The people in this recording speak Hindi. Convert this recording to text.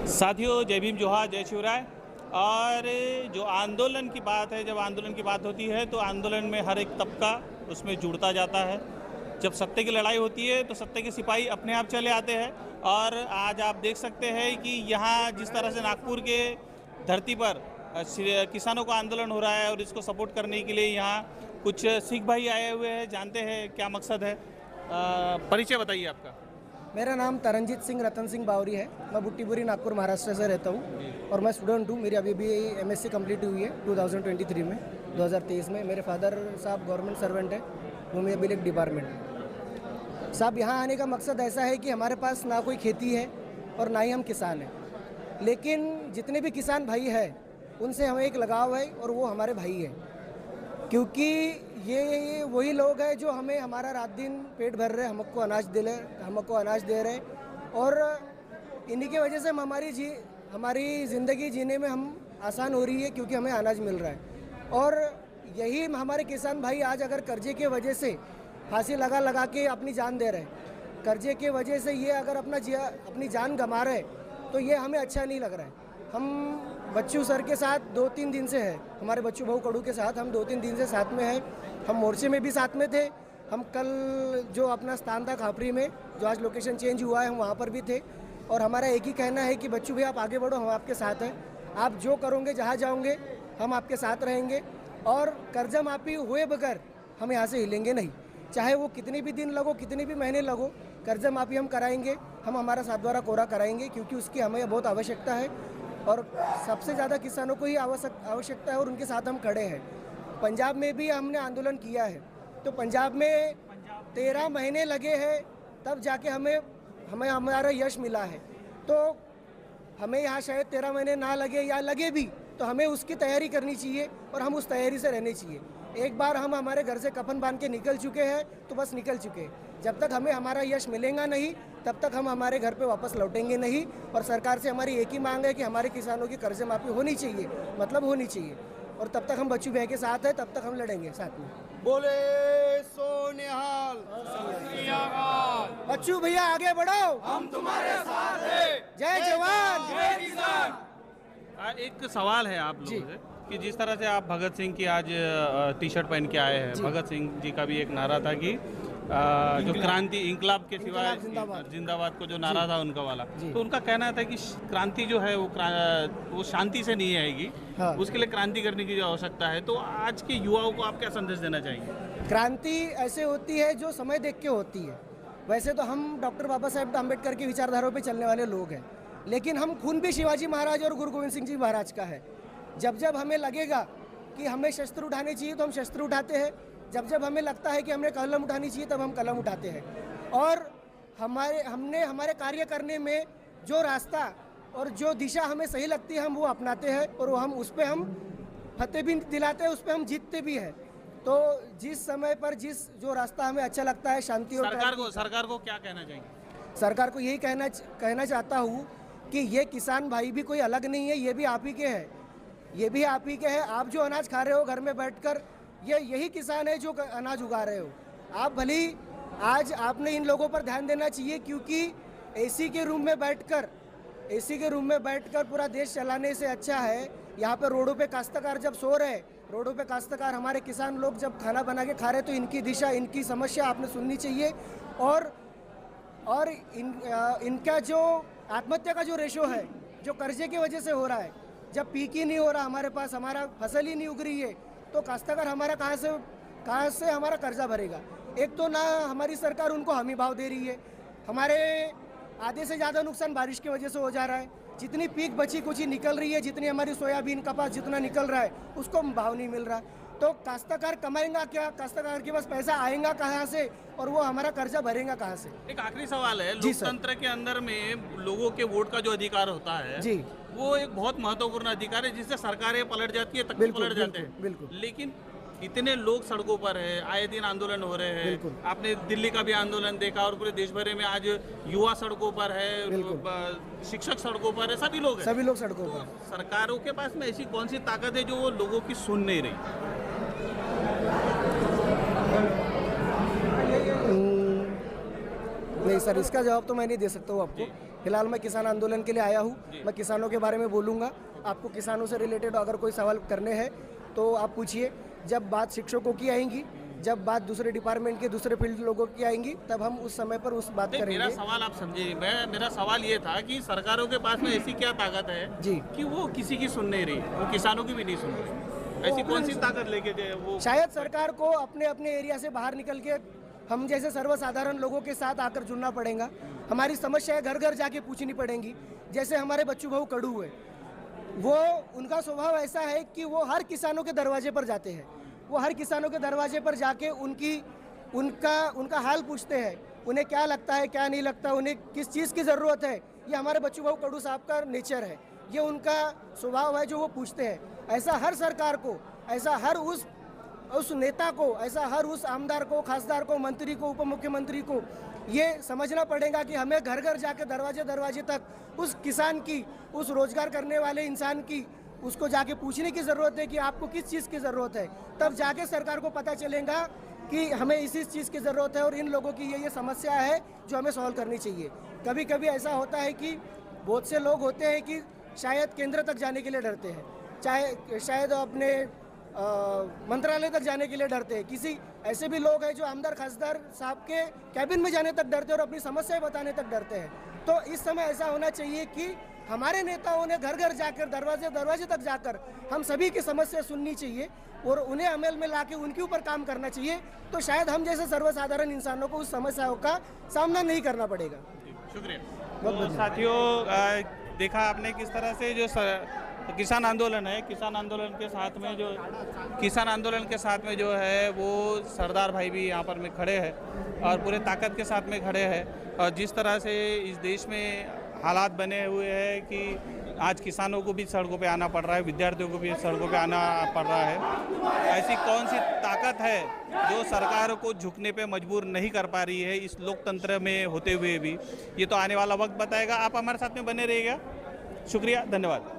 साथियों, जय भीम, जोहार, जय शिवराय। और जो आंदोलन की बात है, जब आंदोलन की बात होती है तो आंदोलन में हर एक तबका उसमें जुड़ता जाता है। जब सत्य की लड़ाई होती है तो सत्य के सिपाही अपने आप चले आते हैं। और आज आप देख सकते हैं कि यहाँ जिस तरह से नागपुर के धरती पर किसानों का आंदोलन हो रहा है और इसको सपोर्ट करने के लिए यहाँ कुछ सिख भाई आए हुए हैं। जानते हैं क्या मकसद है। परिचय बताइए आपका। मेरा नाम तरनजीत सिंह रतन सिंह बावरी है। मैं बुट्टीपुरी नागपुर महाराष्ट्र से रहता हूँ और मैं स्टूडेंट हूँ। मेरी अभी एमएससी कंप्लीट हुई है 2023 में 2023 में। मेरे फादर साहब गवर्नमेंट सर्वेंट है, वो मेरे बिलिक डिपार्टमेंट साहब। यहाँ आने का मकसद ऐसा है कि हमारे पास ना कोई खेती है और ना ही हम किसान हैं, लेकिन जितने भी किसान भाई हैं उनसे हमें एक लगाव है और वो हमारे भाई हैं, क्योंकि ये वही लोग हैं जो हमें हमारा रात दिन पेट भर रहे, हमको अनाज दे रहे और इन्हीं की वजह से हम हमारी ज़िंदगी जीने में हम आसान हो रही है, क्योंकि हमें अनाज मिल रहा है। और यही हमारे किसान भाई आज अगर कर्जे की वजह से फांसी लगा के अपनी जान दे रहे हैं, कर्जे की वजह से ये अगर अपनी जान गंवा रहे तो ये हमें अच्छा नहीं लग रहा है। हम बच्चू सर के साथ 2-3 दिन से है, हमारे बच्चू भाऊ कड़ू के साथ हम 2-3 दिन से साथ में हैं। हम मोर्चे में भी साथ में थे। हम कल जो अपना स्थान था खापरी में, जो आज लोकेशन चेंज हुआ है, हम वहाँ पर भी थे। और हमारा एक ही कहना है कि बच्चू भाई आप आगे बढ़ो, हम आपके साथ हैं। आप जो करोगे, जहाँ जाओगे, हम आपके साथ रहेंगे। और कर्जा माफ़ी हुए बगैर हम यहाँ से हिलेंगे नहीं, चाहे वो कितने भी दिन लगो, कितने भी महीने लगो। कर्जा माफ़ी हम कराएंगे, हम हमारा 7 द्वारा कोरा कराएंगे, क्योंकि उसकी हमें बहुत आवश्यकता है और सबसे ज़्यादा किसानों को ही आवश्यकता है और उनके साथ हम खड़े हैं। पंजाब में भी हमने आंदोलन किया है, तो पंजाब में 13 महीने लगे हैं, तब जाके हमें हमारा यश मिला है। तो हमें यहाँ शायद 13 महीने ना लगे या लगे भी, तो हमें उसकी तैयारी करनी चाहिए और हम उस तैयारी से रहने चाहिए। एक बार हम हमारे घर से कफन बांध के निकल चुके हैं तो बस निकल चुके हैं। जब तक हमें हमारा यश मिलेगा नहीं, तब तक हम हमारे घर पे वापस लौटेंगे नहीं। और सरकार से हमारी एक ही मांग है कि हमारे किसानों की कर्ज माफ़ी होनी चाहिए, मतलब होनी चाहिए। और तब तक हम बच्चू भैया के साथ हैं, तब तक हम लड़ेंगे साथ में। बोले सोनिहाल, बच्चू भैया आगे बढ़ो, हम तुम्हारे साथ हैं। जय जवान जय किसान। एक सवाल है आप लोगों से कि जिस तरह से आप भगत सिंह की आज टी शर्ट पहन के आए हैं, भगत सिंह जी का भी एक नारा था कि जो क्रांति, इंकलाब के सिवाय जिंदाबाद को जो नारा था उनका वाला, तो उनका कहना था कि क्रांति जो है वो शांति से नहीं आएगी। हाँ। उसके लिए क्रांति करने की जो आवश्यकता है। तो आज के युवाओं को आप क्या संदेश देना चाहेंगे? क्रांति ऐसे होती है जो समय देख के होती है। वैसे तो हम डॉक्टर बाबा साहेब अम्बेडकर की विचारधाराओं पे चलने वाले लोग हैं, लेकिन हम खून भी शिवाजी महाराज और गुरु गोविंद सिंह जी महाराज का है। जब जब हमें लगेगा कि हमें शस्त्र उठाने चाहिए तो हम शस्त्र उठाते हैं, जब जब हमें लगता है कि हमें कलम उठानी चाहिए तब हम कलम उठाते हैं। और हमने हमारे कार्य करने में जो रास्ता और जो दिशा हमें सही लगती है हम वो अपनाते हैं और वो हम उस पर हम फतेह भी दिलाते हैं, उस पर हम जीतते भी हैं। तो जिस समय पर जो रास्ता हमें अच्छा लगता है, शांति और सरकार को क्या कहना चाहेंगे? सरकार को यही कहना चाहता हूँ कि ये किसान भाई भी कोई अलग नहीं है, ये भी आप ही के हैं, ये भी आप ही के हैं। आप जो अनाज खा रहे हो घर में बैठकर, यही किसान है जो अनाज उगा रहे हो। आप भली आज आपने इन लोगों पर ध्यान देना चाहिए, क्योंकि एसी के रूम में बैठकर पूरा देश चलाने से अच्छा है यहाँ पे रोडों पे काश्तकार जब सो रहे, रोडों पे काश्तकार हमारे किसान लोग जब खाना बना के खा रहे, तो इनकी दिशा, इनकी समस्या आपने सुननी चाहिए। और इनका जो आत्महत्या का जो रेशो है, जो कर्जे की वजह से हो रहा है, जब पीक ही नहीं हो रहा हमारे पास, हमारा फसल ही नहीं उग रही है, तो काश्तकार हमारा कहाँ से हमारा कर्जा भरेगा। एक तो ना हमारी सरकार उनको हमी भाव दे रही है, हमारे आधे से ज़्यादा नुकसान बारिश की वजह से हो जा रहा है। जितनी पीक बची कुछ ही निकल रही है, जितनी हमारी सोयाबीन कपास जितना निकल रहा है उसको भाव नहीं मिल रहा। तो काश्तकार कमाएंगा क्या? काश्तकार के पास पैसा आएगा कहाँ से और वो हमारा कर्जा भरेगा कहाँ से? एक आखिरी सवाल है, लोकतंत्र के अंदर में लोगों के वोट का जो अधिकार होता है जी, वो एक बहुत महत्वपूर्ण अधिकार है, जिससे सरकारें पलट जाती है, तक पलट जाते हैं। बिल्कुल। लेकिन इतने लोग सड़कों पर है, आए दिन आंदोलन हो रहे हैं। आपने दिल्ली का भी आंदोलन देखा और पूरे देश भर में आज युवा सड़कों पर है, शिक्षक सड़कों पर है, सभी लोग सड़कों पर। सरकारों के पास में ऐसी कौन सी ताकत है जो वो लोगों की सुन नहीं रही? नहीं सर, इसका जवाब तो मैं नहीं दे सकता हूँ आपको, फिलहाल मैं किसान आंदोलन के लिए आया हूँ। मैं किसानों के बारे में बोलूँगा। आपको किसानों से रिलेटेड अगर कोई सवाल करने हैं तो आप पूछिए। जब बात शिक्षकों की आएंगी, जब बात दूसरे डिपार्टमेंट के दूसरे फील्ड लोगों की आएंगी, तब हम उस समय पर उस बात करेंगे। मेरा सवाल आप समझिए, मेरा सवाल ये था कि सरकारों के पास में ऐसी क्या ताकत है जी कि वो किसी की सुन नहीं रही, वो किसानों की भी नहीं सुन रही? ऐसी कौन सी ताकत लेके वो? शायद सरकार को अपने अपने एरिया से बाहर निकल के हम जैसे सर्वसाधारण लोगों के साथ आकर जुड़ना पड़ेगा। हमारी समस्याएं घर घर जाके पूछनी पड़ेंगी। जैसे हमारे बच्चू भाऊ कड़ू है, वो उनका स्वभाव ऐसा है कि वो हर किसानों के दरवाजे पर जाते हैं। वो हर किसानों के दरवाजे पर जाके उनका हाल पूछते हैं। उन्हें क्या लगता है, क्या नहीं लगता, उन्हें किस चीज़ की ज़रूरत है। ये हमारे बच्चू भाऊ कड़ू साहब का नेचर है, ये उनका स्वभाव है जो वो पूछते हैं। ऐसा हर सरकार को, ऐसा हर उस नेता को, ऐसा हर उस आमदार को, खासदार को, मंत्री को, उप मुख्यमंत्री को ये समझना पड़ेगा कि हमें घर घर जाके दरवाजे दरवाजे तक उस किसान की, उस रोजगार करने वाले इंसान की, उसको जाके पूछने की ज़रूरत है कि आपको किस चीज़ की ज़रूरत है। तब जाके सरकार को पता चलेगा कि हमें इसी चीज़ की ज़रूरत है और इन लोगों की ये समस्या है जो हमें सॉल्व करनी चाहिए। कभी कभी ऐसा होता है कि बहुत से लोग होते हैं कि शायद केंद्र तक जाने के लिए डरते हैं, चाहे शायद अपने मंत्रालय तक जाने के लिए डरते हैं। किसी ऐसे भी लोग हैं जो आमदार खासदार साहब के कैबिन में जाने तक डरते हैं और अपनी समस्याएं बताने तक डरते हैं। तो इस समय ऐसा होना चाहिए कि हमारे नेताओं ने घर घर जाकर, दरवाजे दरवाजे तक जाकर हम सभी की समस्या सुननी चाहिए और उन्हें अमल में लाके उनके ऊपर काम करना चाहिए। तो शायद हम जैसे सर्वसाधारण इंसानों को उस समस्याओं का सामना नहीं करना पड़ेगा। शुक्रिया। तो साथियों, देखा आपने किस तरह से जो किसान आंदोलन है, किसान आंदोलन के साथ में जो है वो सरदार भाई भी यहाँ पर में खड़े हैं और पूरे ताकत के साथ में खड़े हैं। और जिस तरह से इस देश में हालात बने हुए हैं कि आज किसानों को भी सड़कों पे आना पड़ रहा है, विद्यार्थियों को भी सड़कों पे आना पड़ रहा है। ऐसी कौन सी ताकत है जो सरकार को झुकने पे मजबूर नहीं कर पा रही है इस लोकतंत्र में होते हुए भी? ये तो आने वाला वक्त बताएगा। आप हमारे साथ में बने रहिएगा। शुक्रिया, धन्यवाद।